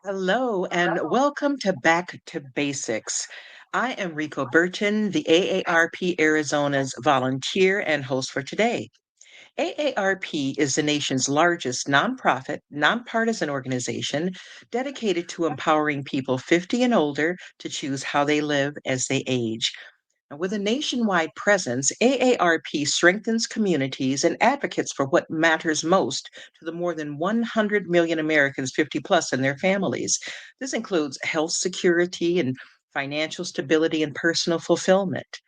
Hello and welcome to Back to Basics. I am Rico Burton, the AARP Arizona's volunteer and host for today. AARP is the nation's largest nonprofit, nonpartisan organization dedicated to empowering people 50 and older to choose how they live as they age. Now, with a nationwide presence, AARP strengthens communities and advocates for what matters most to the more than 100 million Americans 50 plus and their families. This includes health security and financial stability and personal fulfillment.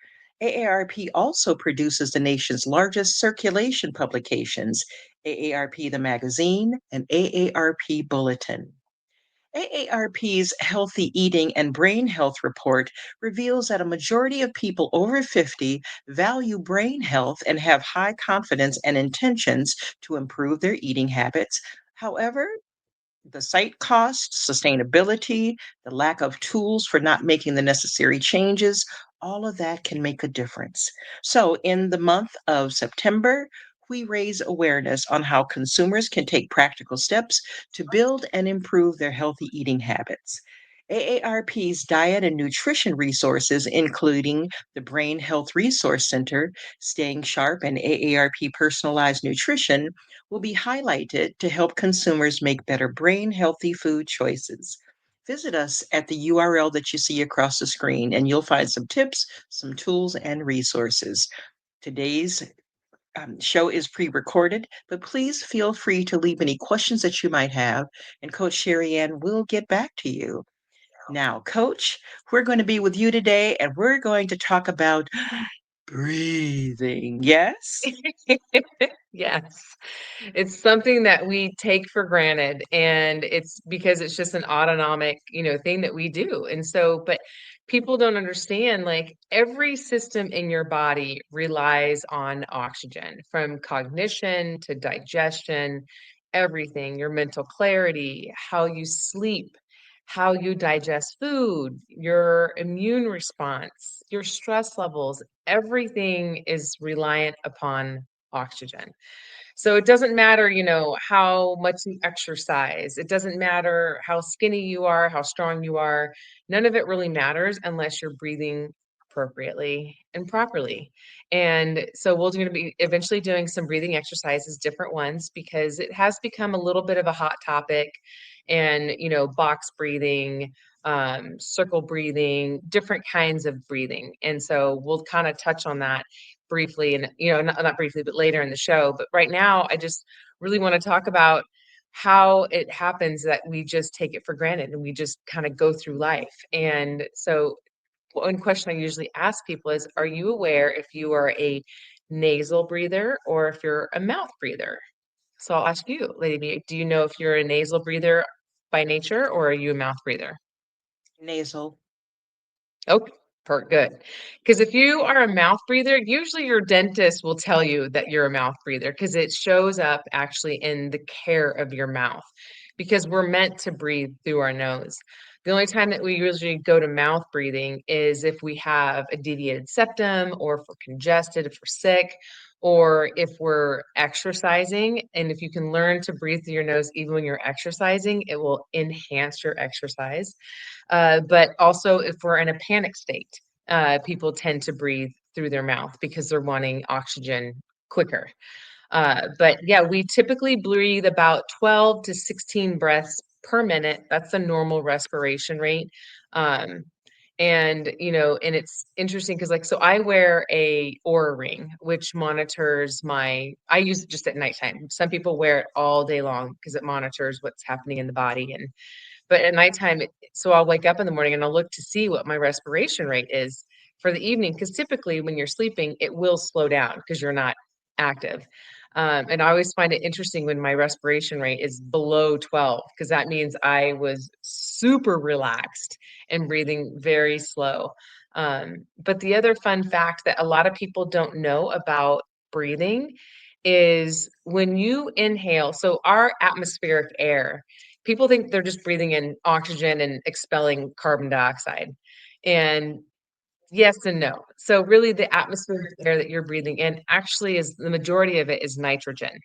AARP also produces the nation's largest circulation publications, AARP the magazine and AARP Bulletin. AARP's Healthy Eating and Brain Health Report reveals that a majority of people over 50 value brain health and have high confidence and intentions to improve their eating habits. However, the site cost, sustainability, the lack of tools for not making the necessary changes, all of that can make a difference. So, in the month of September, we raise awareness on how consumers can take practical steps to build and improve their healthy eating habits. AARP's diet and nutrition resources, including the Brain Health Resource Center, Staying Sharp, and AARP Personalized Nutrition, will be highlighted to help consumers make better brain healthy food choices. Visit us at the URL that you see across the screen, and you'll find some tips, some tools, and resources. Today's show is pre recorded, but please feel free to leave any questions that you might have, and Coach SheriAnne will get back to you. Now, Coach, we're going to be with you today, and we're going to talk about breathing. Yes? Yes. It's something that we take for granted, and it's because it's just an autonomic, thing that we do. And so, but people don't understand, like, every system in your body relies on oxygen, from cognition to digestion, everything, your mental clarity, how you sleep, how you digest food, your immune response, your stress levels, everything is reliant upon oxygen. So it doesn't matter, how much you exercise. It doesn't matter how skinny you are, how strong you are. None of it really matters unless you're breathing appropriately and properly. And so we're going to be eventually doing some breathing exercises, different ones, because it has become a little bit of a hot topic. And, box breathing, circle breathing, different kinds of breathing. And so we'll kind of touch on that briefly, and not briefly but later in the show. But right now I just really want to talk about how it happens that we just take it for granted and we just kind of go through life. And so one question I usually ask people is, are you aware if you are a nasal breather or if you're a mouth breather? So I'll ask you, Lady B, do you know if you're a nasal breather by nature, or are you a mouth breather? Nasal. Oh, good. Because if you are a mouth breather, usually your dentist will tell you that you're a mouth breather because it shows up actually in the care of your mouth, because we're meant to breathe through our nose. The only time that we usually go to mouth breathing is if we have a deviated septum, or if we're congested, if we're sick, or if we're exercising. And if you can learn to breathe through your nose even when you're exercising, it will enhance your exercise. But also, if we're in a panic state, people tend to breathe through their mouth because they're wanting oxygen quicker. But yeah, we typically breathe about 12 to 16 breaths per minute. That's the normal respiration rate. Um, and it's interesting because, like, so I wear a Aura ring, which monitors I use it just at nighttime. Some people wear it all day long because it monitors what's happening in the body. But at nighttime, so I'll wake up in the morning and I'll look to see what my respiration rate is for the evening. Because typically when you're sleeping, it will slow down because you're not active. And I always find it interesting when my respiration rate is below 12, because that means I was super relaxed and breathing very slow. But the other fun fact that a lot of people don't know about breathing is when you inhale, so our atmospheric air, people think they're just breathing in oxygen and expelling carbon dioxide. And yes and no. So really the atmospheric air that you're breathing in actually is, the majority of it is nitrogen.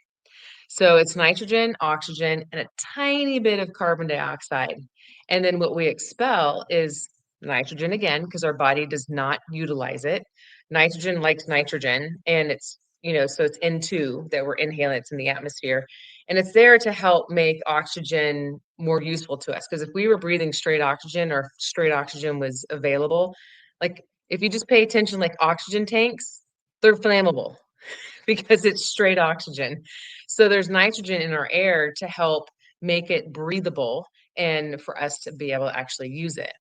So it's nitrogen, oxygen, and a tiny bit of carbon dioxide. And then what we expel is nitrogen again, because our body does not utilize it. Nitrogen likes nitrogen, and so it's N2 that we're inhaling, it's in the atmosphere. And it's there to help make oxygen more useful to us. Because if we were breathing straight oxygen or straight oxygen was available, like if you just pay attention, like oxygen tanks, they're flammable because it's straight oxygen. So there's nitrogen in our air to help make it breathable and for us to be able to actually use it.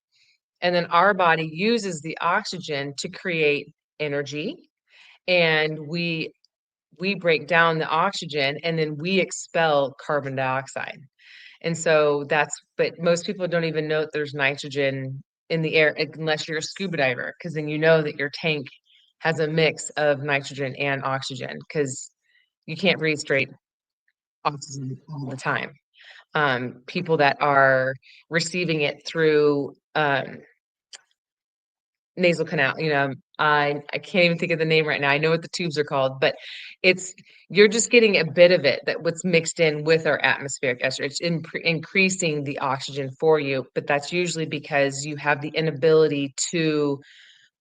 And then our body uses the oxygen to create energy, and we break down the oxygen and then we expel carbon dioxide. And so but most people don't even know that there's nitrogen in the air unless you're a scuba diver, because then you know that your tank has a mix of nitrogen and oxygen, because you can't breathe straight oxygen all the time. People that are receiving it through nasal canal, I can't even think of the name right now. I know what the tubes are called, but it's you're just getting a bit of it that what's mixed in with our atmospheric estrogen. It's increasing the oxygen for you, but that's usually because you have the inability to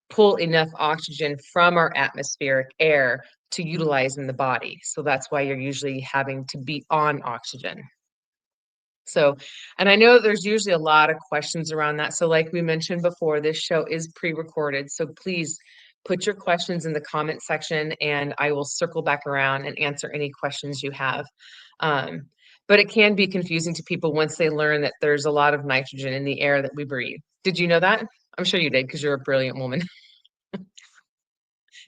pull enough oxygen from our atmospheric air to utilize in the body. So that's why you're usually having to be on oxygen. So, and I know there's usually a lot of questions around that. So, like we mentioned before, this show is pre-recorded. So please put your questions in the comment section and I will circle back around and answer any questions you have. Um, but it can be confusing to people once they learn that there's a lot of nitrogen in the air that we breathe. Did you know that? I'm sure you did because you're a brilliant woman.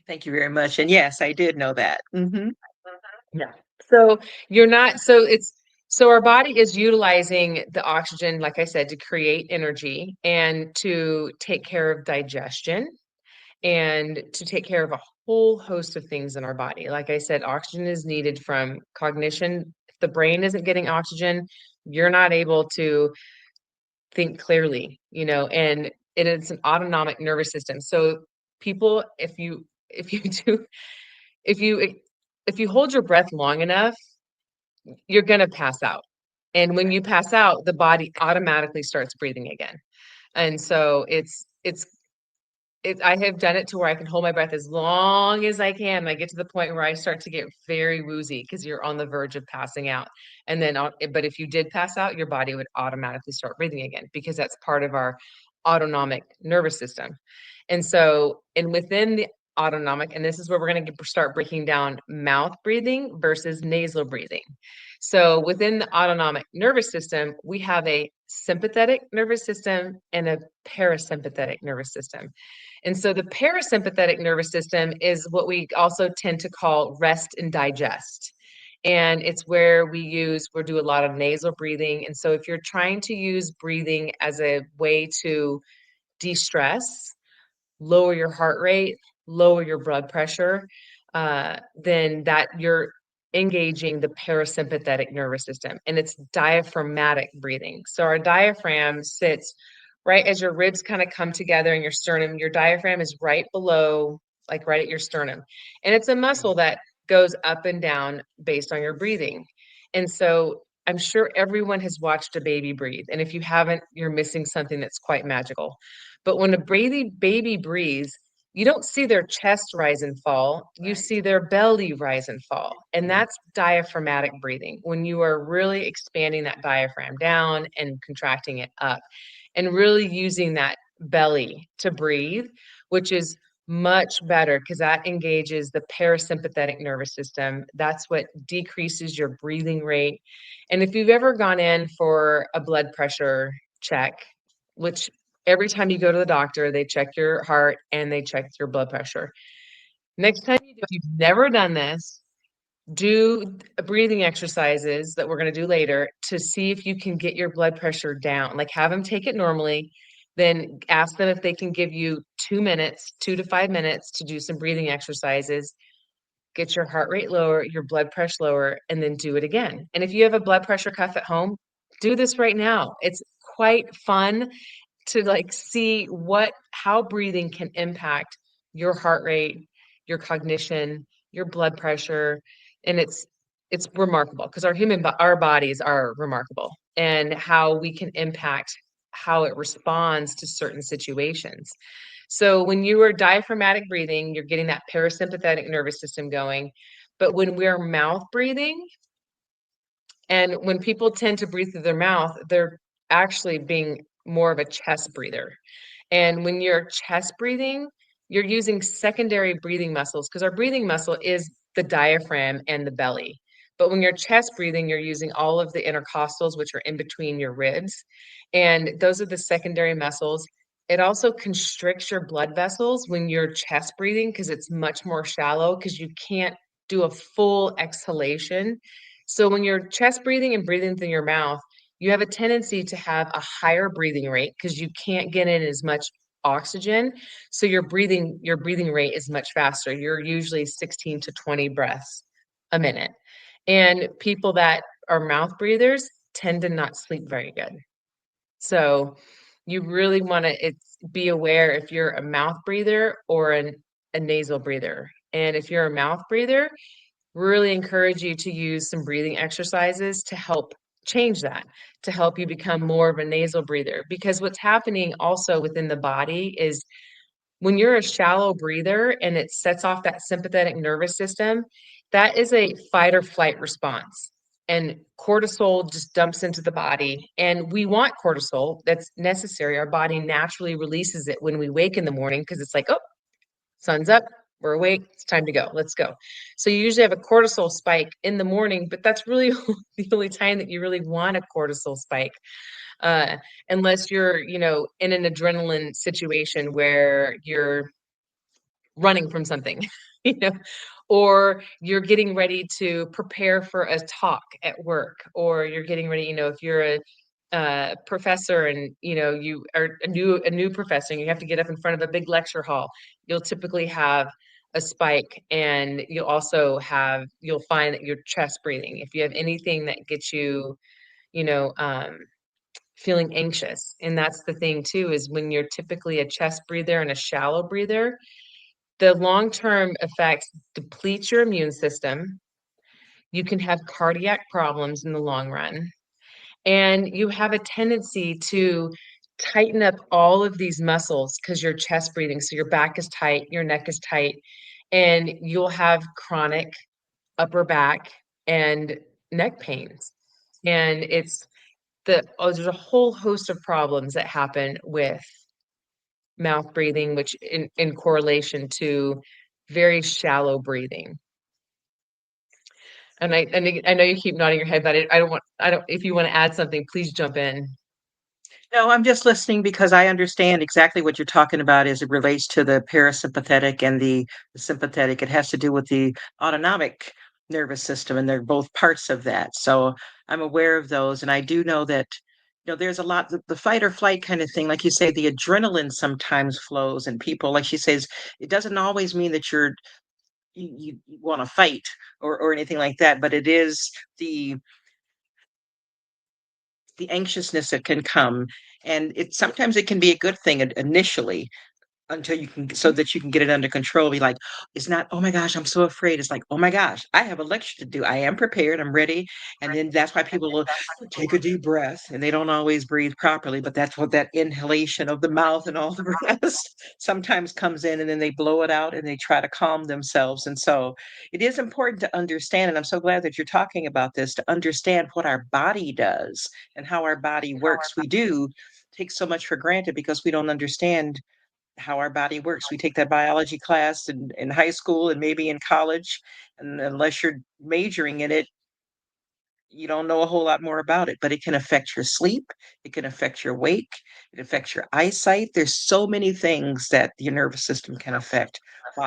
Thank you very much. And yes, I did know that. Yeah. So you're not, so it's, so our body is utilizing the oxygen, like I said, to create energy and to take care of digestion and to take care of a whole host of things in our body. Like I said, oxygen is needed from cognition. If the brain isn't getting oxygen, you're not able to think clearly, and it is an autonomic nervous system. So people, if you do, if you, if you hold your breath long enough, you're going to pass out. And when you pass out, the body automatically starts breathing again. And so I have done it to where I can hold my breath as long as I can. I get to the point where I start to get very woozy because you're on the verge of passing out. And then, but if you did pass out, your body would automatically start breathing again because that's part of our autonomic nervous system. And so, and within the autonomic, and this is where we're going to start breaking down mouth breathing versus nasal breathing. So within the autonomic nervous system, we have a sympathetic nervous system and a parasympathetic nervous system. And so the parasympathetic nervous system is what we also tend to call rest and digest. And it's where we do a lot of nasal breathing. And so if you're trying to use breathing as a way to de-stress, lower your heart rate, lower your blood pressure, then that you're engaging the parasympathetic nervous system. And it's diaphragmatic breathing. So our diaphragm sits right as your ribs kind of come together in your sternum. Your diaphragm is right below, like right at your sternum. And it's a muscle that goes up and down based on your breathing. And so I'm sure everyone has watched a baby breathe. And if you haven't, you're missing something that's quite magical. But when a baby breathes, you don't see their chest rise and fall. You see their belly rise and fall. And that's diaphragmatic breathing, when you are really expanding that diaphragm down and contracting it up and really using that belly to breathe, which is much better because that engages the parasympathetic nervous system. That's what decreases your breathing rate. And if you've ever gone in for a blood pressure check, which every time you go to the doctor, they check your heart and they check your blood pressure. Next time you do, if you've never done this, do breathing exercises that we're going to do later to see if you can get your blood pressure down. Like have them take it normally, then ask them if they can give you 2 minutes, 2 to 5 minutes to do some breathing exercises, get your heart rate lower, your blood pressure lower, and then do it again. And if you have a blood pressure cuff at home, do this right now. It's quite fun to like see how breathing can impact your heart rate, your cognition, your blood pressure. And it's remarkable because our bodies are remarkable, and how we can impact how it responds to certain situations. So when you are diaphragmatic breathing, you're getting that parasympathetic nervous system going. But when we're mouth breathing, and when people tend to breathe through their mouth, they're actually being more of a chest breather. And when you're chest breathing, you're using secondary breathing muscles, because our breathing muscle is the diaphragm and the belly. But when you're chest breathing, you're using all of the intercostals, which are in between your ribs. And those are the secondary muscles. It also constricts your blood vessels when you're chest breathing, because it's much more shallow, because you can't do a full exhalation. So when you're chest breathing and breathing through your mouth, you have a tendency to have a higher breathing rate because you can't get in as much oxygen. So your breathing rate is much faster. You're usually 16 to 20 breaths a minute. And people that are mouth breathers tend to not sleep very good. So you really want to be aware if you're a mouth breather or a nasal breather. And if you're a mouth breather, really encourage you to use some breathing exercises to help change that, to help you become more of a nasal breather. Because what's happening also within the body is when you're a shallow breather and it sets off that sympathetic nervous system, that is a fight or flight response. And cortisol just dumps into the body. And we want cortisol, that's necessary. Our body naturally releases it when we wake in the morning because it's like, oh, sun's up, we're awake, it's time to go, let's go. So you usually have a cortisol spike in the morning, but that's really the only time that you really want a cortisol spike, uh, unless you're, in an adrenaline situation where you're running from something, you know, or you're getting ready to prepare for a talk at work, or you're getting ready, if you're a professor and you are a new professor and you have to get up in front of a big lecture hall, you'll typically have a spike, and you'll find that you're chest breathing if you have anything that gets you, you know um, feeling anxious. And that's the thing too, is when you're typically a chest breather and a shallow breather, the long-term effects deplete your immune system. You can have cardiac problems in the long run, and you have a tendency to tighten up all of these muscles because you're chest breathing. So your back is tight, your neck is tight, and you'll have chronic upper back and neck pains. And there's a whole host of problems that happen with mouth breathing, which in correlation to very shallow breathing. And I know you keep nodding your head, but I don't, if you want to add something, please jump in. No, I'm just listening because I understand exactly what you're talking about as it relates to the parasympathetic and the sympathetic. It has to do with the autonomic nervous system, and they're both parts of that. So I'm aware of those. And I do know that, there's a lot, the fight or flight kind of thing. Like you say, the adrenaline sometimes flows, and people, like she says, it doesn't always mean that you want to fight or anything like that, but it is the the anxiousness that can come, and sometimes it can be a good thing initially, until you can, so that you can get it under control. Be like, it's not, "Oh my gosh, I'm so afraid." It's like, "Oh my gosh, I have a lecture to do. I am prepared, I'm ready." And then that's why people will take a deep breath, and they don't always breathe properly, but that's what that inhalation of the mouth and all the rest sometimes comes in, and then they blow it out, and they try to calm themselves. And so it is important to understand, and I'm so glad that you're talking about this, to understand what our body does and how our body works. We do take so much for granted because we don't understand how our body works. We take that biology class in high school and maybe in college, and unless you're majoring in it, you don't know a whole lot more about it. But it can affect your sleep, it can affect your wake, it affects your eyesight. There's so many things that your nervous system can affect.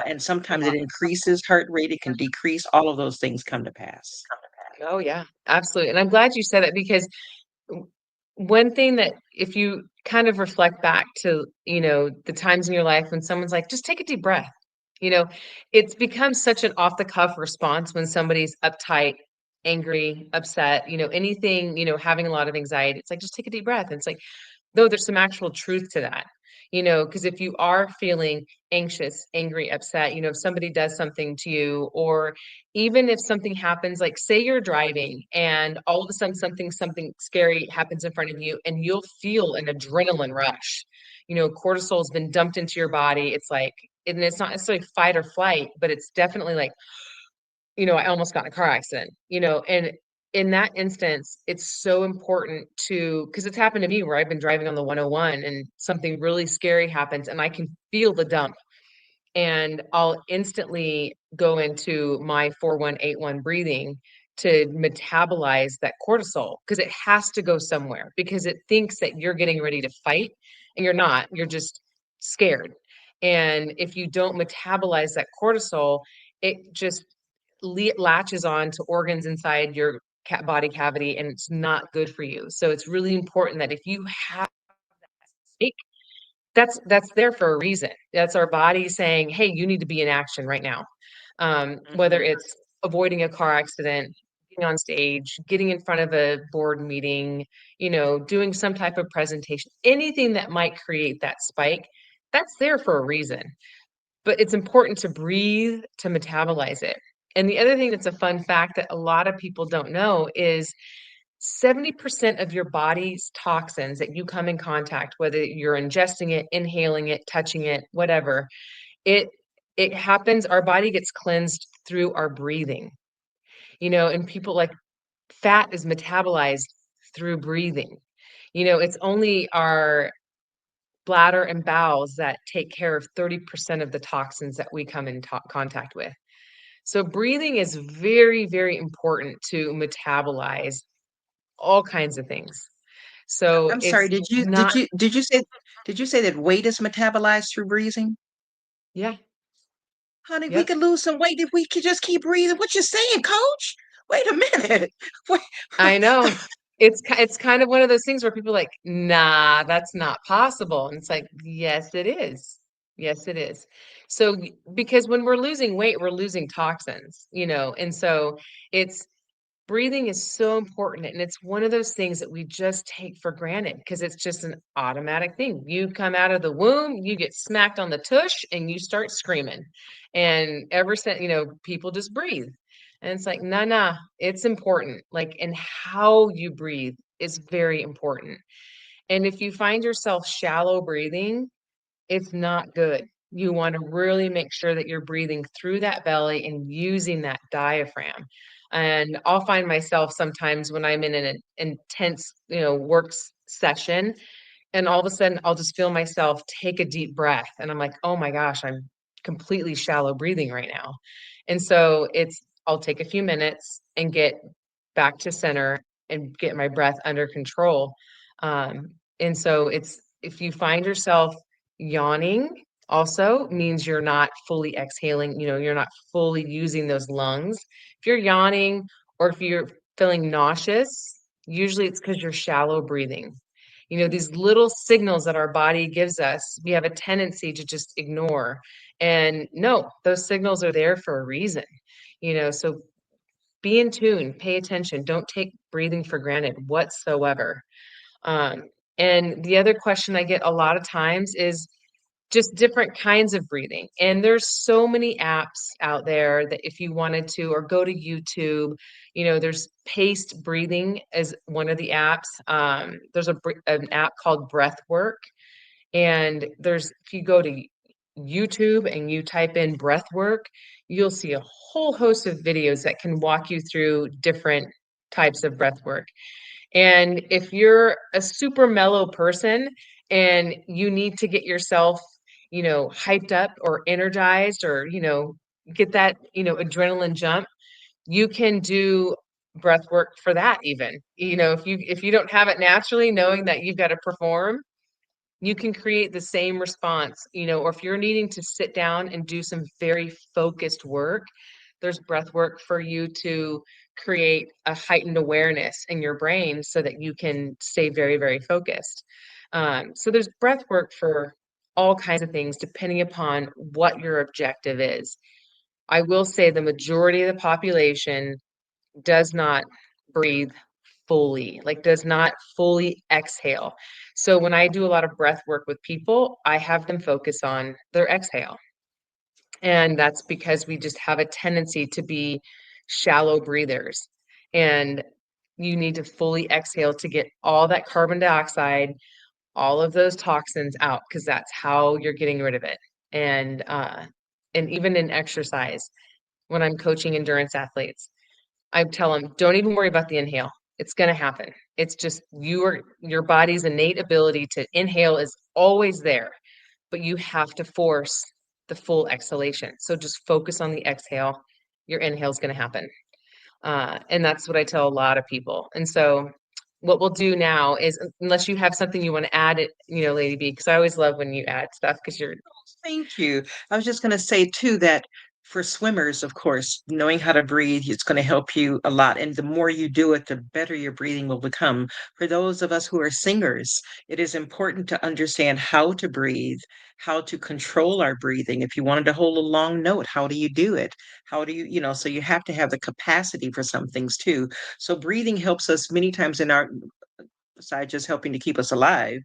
And sometimes it increases heart rate, it can decrease. All of those things come to pass. Oh yeah, absolutely. And I'm glad you said that, because w- one thing that, if you kind of reflect back to, the times in your life when someone's like, just take a deep breath, you know, it's become such an off the cuff response when somebody's uptight, angry, upset, anything, having a lot of anxiety. It's like, just take a deep breath. And it's like, though there's some actual truth to that, because if you are feeling anxious, angry, upset, if somebody does something to you, or even if something happens, like say you're driving and all of a sudden something scary happens in front of you and you'll feel an adrenaline rush. Cortisol's been dumped into your body. It's like, and it's not necessarily fight or flight, but it's definitely like, I almost got in a car accident, and in that instance, it's so important because it's happened to me where I've been driving on the 101 and something really scary happens and I can feel the dump and I'll instantly go into my 4181 breathing to metabolize that cortisol because it has to go somewhere because it thinks that you're getting ready to fight and you're not, you're just scared. And if you don't metabolize that cortisol, it just latches on to organs inside your body cavity and it's not good for you. So it's really important that if you have spike, that's there for a reason. That's our body saying, "Hey, you need to be in action right now." Whether Mhm. it's avoiding a car accident, getting on stage, getting in front of a board meeting, doing some type of presentation, anything that might create that spike, that's there for a reason. But it's important to breathe to metabolize it. And the other thing that's a fun fact that a lot of people don't know is 70% of your body's toxins that you come in contact, whether you're ingesting it, inhaling it, touching it, whatever, it it happens, our body gets cleansed through our breathing. And people like fat is metabolized through breathing. It's only our bladder and bowels that take care of 30% of the toxins that we come in contact with. So breathing is very, very important to metabolize all kinds of things. So I'm sorry, it's did you did not you did you say did you say that weight is metabolized through breathing? yeah, Honey, we yep. could lose some weight if we could just keep breathing. What you saying, coach? Wait a minute. Wait. I know. It's kind of one of those things where people are like, "Nah, that's not possible." And it's like, "Yes, it is. Yes, it is." So because when we're losing weight, we're losing toxins, and so it's breathing is so important, and it's one of those things that we just take for granted because it's just an automatic thing. You come out of the womb, you get smacked on the tush, and you start screaming. And ever since, people just breathe. And it's like, nah, nah, it's important. Like, and how you breathe is very important. And if you find yourself shallow breathing, it's not good. You want to really make sure that you're breathing through that belly and using that diaphragm. And I'll find myself sometimes when I'm in an intense, session, and all of a sudden I'll just feel myself take a deep breath. And I'm like, oh my gosh, I'm completely shallow breathing right now. And so I'll take a few minutes and get back to center and get my breath under control. And so if you find yourself yawning, also means you're not fully exhaling, you're not fully using those lungs. If you're yawning or if you're feeling nauseous, usually it's because you're shallow breathing. These little signals that our body gives us, we have a tendency to just ignore. And no, those signals are there for a reason. So be in tune, pay attention, don't take breathing for granted whatsoever. Um, and the other question I get a lot of times is just different kinds of breathing. And there's so many apps out there that if you wanted to, or go to YouTube, there's paced breathing as one of the apps. There's an app called Breathwork. And if you go to YouTube and you type in breath work, you'll see a whole host of videos that can walk you through different types of breath work. And if you're a super mellow person and you need to get yourself, hyped up or energized or, get that, adrenaline jump, you can do breath work for that even. If you don't have it naturally, knowing that you've got to perform, you can create the same response, or if you're needing to sit down and do some very focused work, there's breath work for you to create a heightened awareness in your brain so that you can stay very, very focused. So there's breath work for all kinds of things depending upon what your objective is. I will say the majority of the population does not breathe fully, like does not fully exhale. So when I do a lot of breath work with people, I have them focus on their exhale. And that's because we just have a tendency to be shallow breathers. And you need to fully exhale to get all that carbon dioxide, all of those toxins out, because that's how you're getting rid of it. And even in exercise, when I'm coaching endurance athletes, I tell them, don't even worry about the inhale. It's going to happen. It's just your body's innate ability to inhale is always there, but you have to force the full exhalation. So just focus on the exhale. Your inhale is going to happen. And that's what I tell a lot of people. And so what we'll do now is, unless you have something you want to add, Lady B, because I always love when you add stuff because you're, Thank you. I was just going to say too that for swimmers, of course, knowing how to breathe, it's going to help you a lot. And the more you do it, the better your breathing will become. For those of us who are singers, it is important to understand how to breathe, how to control our breathing. If you wanted to hold a long note, how do you do it? How do so you have to have the capacity for some things too. So breathing helps us many times in our besides just helping to keep us alive,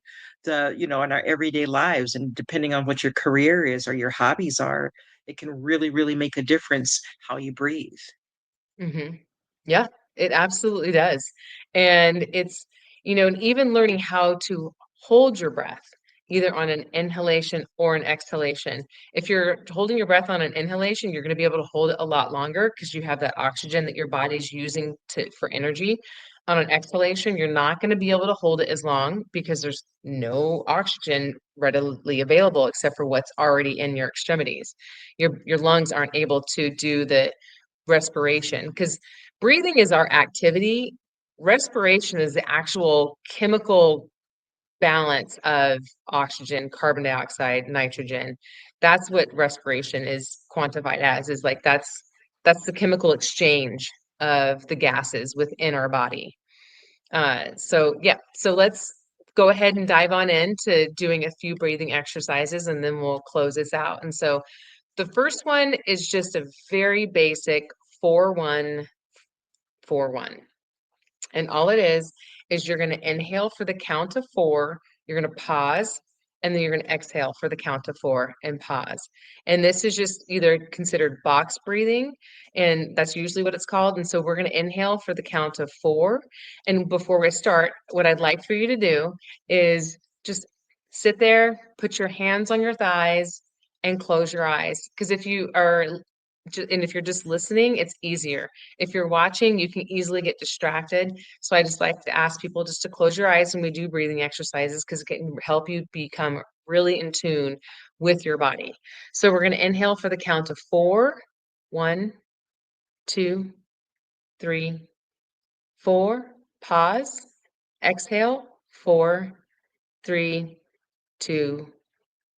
in our everyday lives. And depending on what your career is or your hobbies are, it can really, really make a difference how you breathe. Mhm. Yeah, it absolutely does. And it's, and even learning how to hold your breath, either on an inhalation or an exhalation. If you're holding your breath on an inhalation, you're going to be able to hold it a lot longer because you have that oxygen that your body's using for energy. On an exhalation, you're not going to be able to hold it as long because there's no oxygen readily available except for what's already in your extremities. Your lungs aren't able to do the respiration, because breathing is our activity. Respiration is the actual chemical balance of oxygen, carbon dioxide, nitrogen. That's what respiration is quantified as, is like that's the chemical exchange of the gases within our body. So yeah, so let's go ahead and dive on into doing a few breathing exercises and then we'll close this out. And so the first one is just a very basic 4-1-4-1. And all it is you're going to inhale for the count of four, you're going to pause, and then you're going to exhale for the count of four and pause. And this is just either considered box breathing, and that's usually what it's called. And so we're going to inhale for the count of four. And before we start, what I'd like for you to do is just sit there, put your hands on your thighs, and close your eyes. Because if you are, and if you're just listening, it's easier. If you're watching, you can easily get distracted. So I just like to ask people just to close your eyes when we do breathing exercises because it can help you become really in tune with your body. So we're going to inhale for the count of four. 1, 2, 3, 4. Pause. Exhale. 4, 3, 2,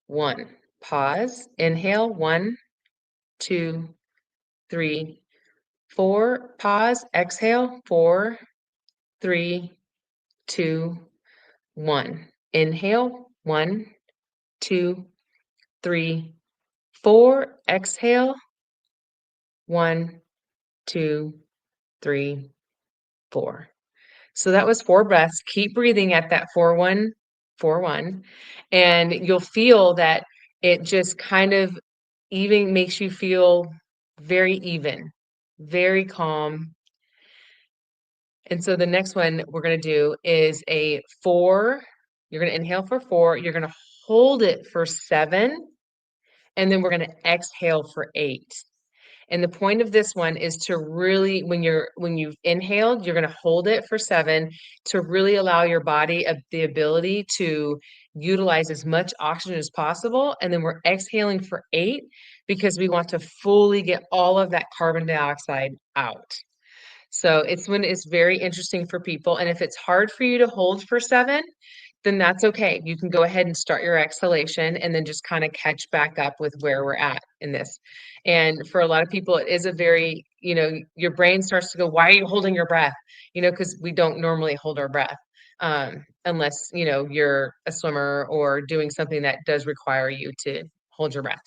1. Pause. Inhale. 1, 2, 3, 4. Pause. Exhale. 4, 3, 2, 1. Inhale. 1, 2, 3, 4. Exhale. 1, 2, 3, 4. So that was 4 breaths. Keep breathing at that 4-1-4-1, and you'll feel that it just kind of even makes you feel very even, very calm. And so the next one we're going to do is a 4. You're going to inhale for 4. You're going to hold it for 7. And then we're going to exhale for 8. And the point of this one is to really, when you've inhaled, you're going to hold it for 7 to really allow your body the ability to utilize as much oxygen as possible. And then we're exhaling for 8 because we want to fully get all of that carbon dioxide out. So it's very interesting for people. And if it's hard for you to hold for 7, then that's okay. You can go ahead and start your exhalation and then just kind of catch back up with where we're at in this. And for a lot of people, it is a very, your brain starts to go, why are you holding your breath? Because we don't normally hold our breath unless, you're a swimmer or doing something that does require you to hold your breath.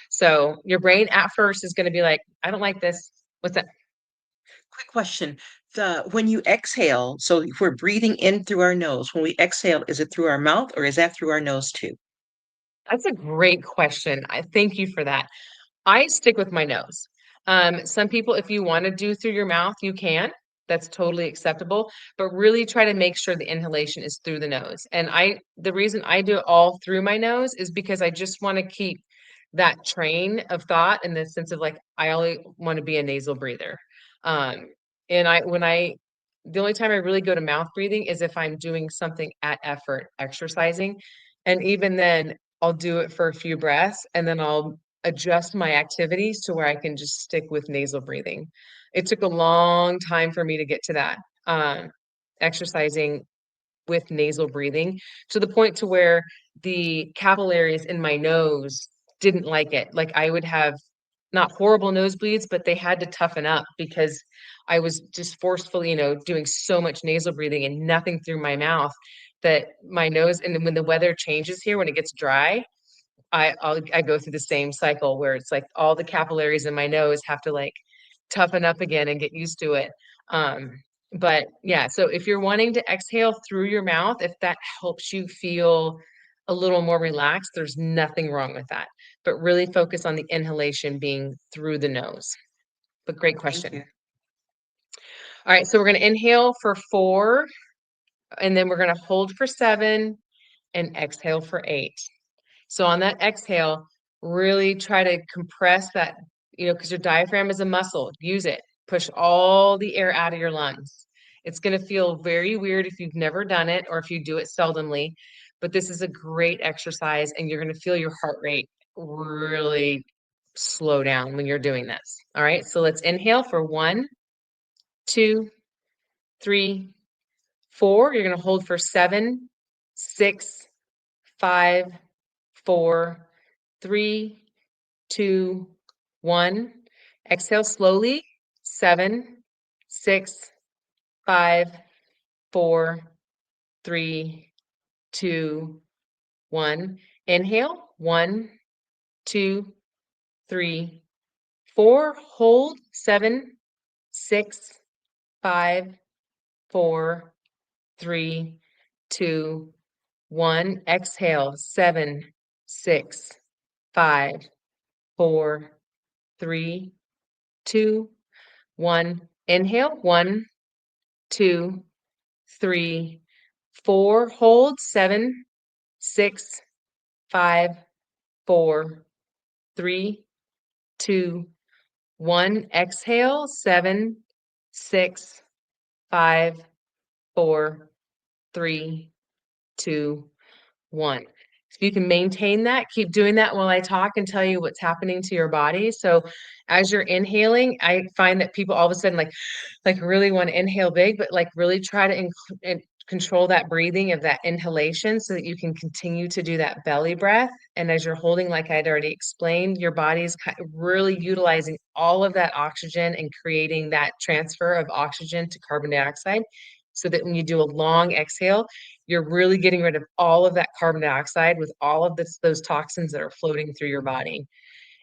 So your brain at first is going to be like, I don't like this. What's that? Quick question. When you exhale, so if we're breathing in through our nose, when we exhale, is it through our mouth or is that through our nose too? That's a great question. I thank you for that. I stick with my nose. Some people, if you want to do through your mouth, you can. That's totally acceptable. But really try to make sure the inhalation is through the nose. And the reason I do it all through my nose is because I just want to keep that train of thought in the sense of like, I only want to be a nasal breather. Um, and the only time I really go to mouth breathing is if I'm doing something at effort, exercising. And even then, I'll do it for a few breaths and then I'll adjust my activities to where I can just stick with nasal breathing. It took a long time for me to get to that, exercising with nasal breathing to the point to where the capillaries in my nose didn't like it. Like I would have not horrible nosebleeds, but they had to toughen up because I was just forcefully, doing so much nasal breathing and nothing through my mouth that my nose, and then when the weather changes here, when it gets dry, I go through the same cycle where it's like all the capillaries in my nose have to like toughen up again and get used to it. Um, but yeah, so if you're wanting to exhale through your mouth, if that helps you feel a little more relaxed, there's nothing wrong with that. But really focus on the inhalation being through the nose. But great Thank question. you. All right, so we're going to inhale for 4, and then we're going to hold for 7 and exhale for 8. So on that exhale, really try to compress that, because your diaphragm is a muscle. Use it. Push all the air out of your lungs. It's going to feel very weird if you've never done it or if you do it seldomly, but this is a great exercise and you're going to feel your heart rate really slow down when you're doing this. All right, so let's inhale for 1, 2, 3, 4. You're going to hold for 7, 6, 5, 4, 3, 2, 1. Exhale slowly. 7, 6, 5, 4, 3, 2, 1. Inhale. 1, 2, 3, 4. Hold. 7, 6, 5, 4, 3, 2, 1. Exhale. 7, 6, 5, 4, 3, 2, 1. Inhale. 1, 2, 3, 4. Hold. 7, 6, 5, 4, 3, 2, 1. Exhale. 7, 6, 5, 4, 3, 2, 1. If you can maintain that, keep doing that while I talk and tell you what's happening to your body. So as you're inhaling, I find that people all of a sudden like really want to inhale big, but like really try to control that breathing of that inhalation so that you can continue to do that belly breath. And as you're holding, like I'd already explained, your body is really utilizing all of that oxygen and creating that transfer of oxygen to carbon dioxide so that when you do a long exhale, you're really getting rid of all of that carbon dioxide with all of those toxins that are floating through your body.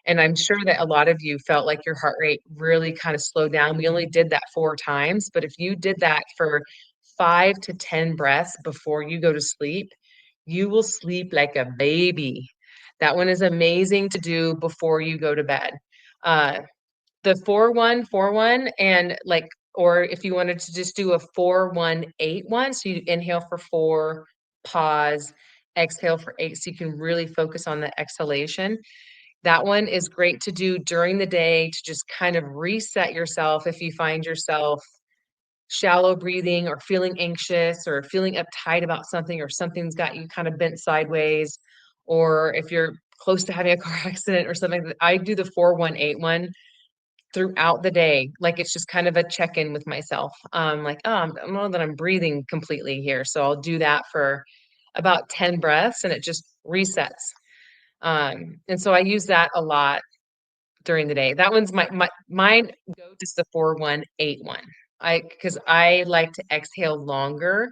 And I'm sure that a lot of you felt like your heart rate really kind of slowed down. We only did that 4 times, but if you did that for 5 to 10 breaths before you go to sleep, you will sleep like a baby. That one is amazing to do before you go to bed. Uh, the 4-1-4-1 and like, or if you wanted to just do a 4-1-8-1, so you inhale for 4, pause, exhale for 8, so you can really focus on the exhalation. That one is great to do during the day to just kind of reset yourself if you find yourself shallow breathing or feeling anxious or feeling uptight about something or something's got you kind of bent sideways, or if you're close to having a car accident or something. I do the 4-1-8-1 throughout the day. Like it's just kind of a check-in with myself. Like, oh, I don't know that I'm breathing completely here. So I'll do that for about 10 breaths and it just resets. And so I use that a lot during the day. That one's mine goes is the 4-1-8-1. Because I like to exhale longer,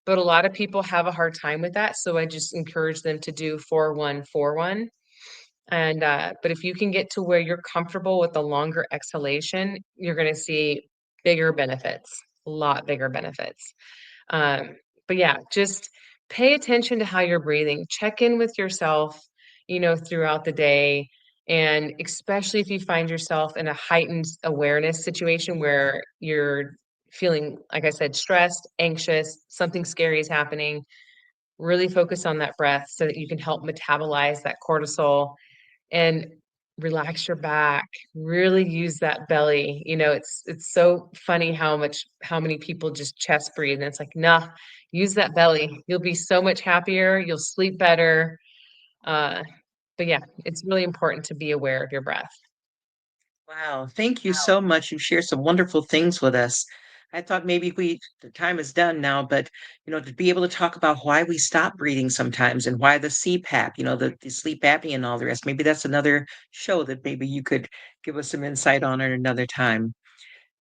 but a lot of people have a hard time with that. So I just encourage them to do 4-1-4-1. And but if you can get to where you're comfortable with the longer exhalation, you're going to see bigger benefits. a lot bigger benefits. Um, but yeah, just pay attention to how you're breathing. Check in with yourself, throughout the day. And especially if you find yourself in a heightened awareness situation where you're feeling, like I said, stressed, anxious, something scary is happening, really focus on that breath so that you can help metabolize that cortisol and relax your back, really use that belly. It's so funny how many people just chest breathe, and it's like, nah, use that belly. You'll be so much happier, you'll sleep better. Uh, but yeah, it's really important to be aware of your breath. Wow, thank you so much. You shared some wonderful things with us. I thought maybe the time is done now, but to be able to talk about why we stop breathing sometimes and why the CPAP, the sleep apnea and all the rest. Maybe that's another show that maybe you could give us some insight on at another time.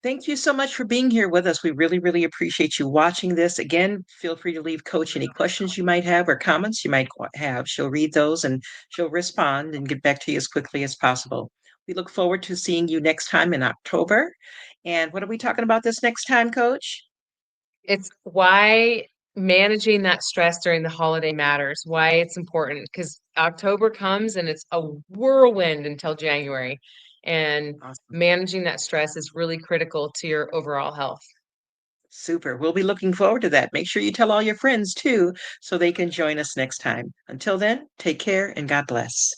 Thank you so much for being here with us. We really, really appreciate you watching this. Again, feel free to leave Coach any questions you might have or comments you might have. She'll read those and she'll respond and get back to you as quickly as possible. We look forward to seeing you next time in October. And what are we talking about this next time, Coach? It's why managing that stress during the holiday matters, why it's important, because October comes and it's a whirlwind until January. And Awesome. managing that stress is really critical to your overall health. Super. We'll be looking forward to that. Make sure you tell all your friends too, so they can join us next time. Until then, take care and God bless.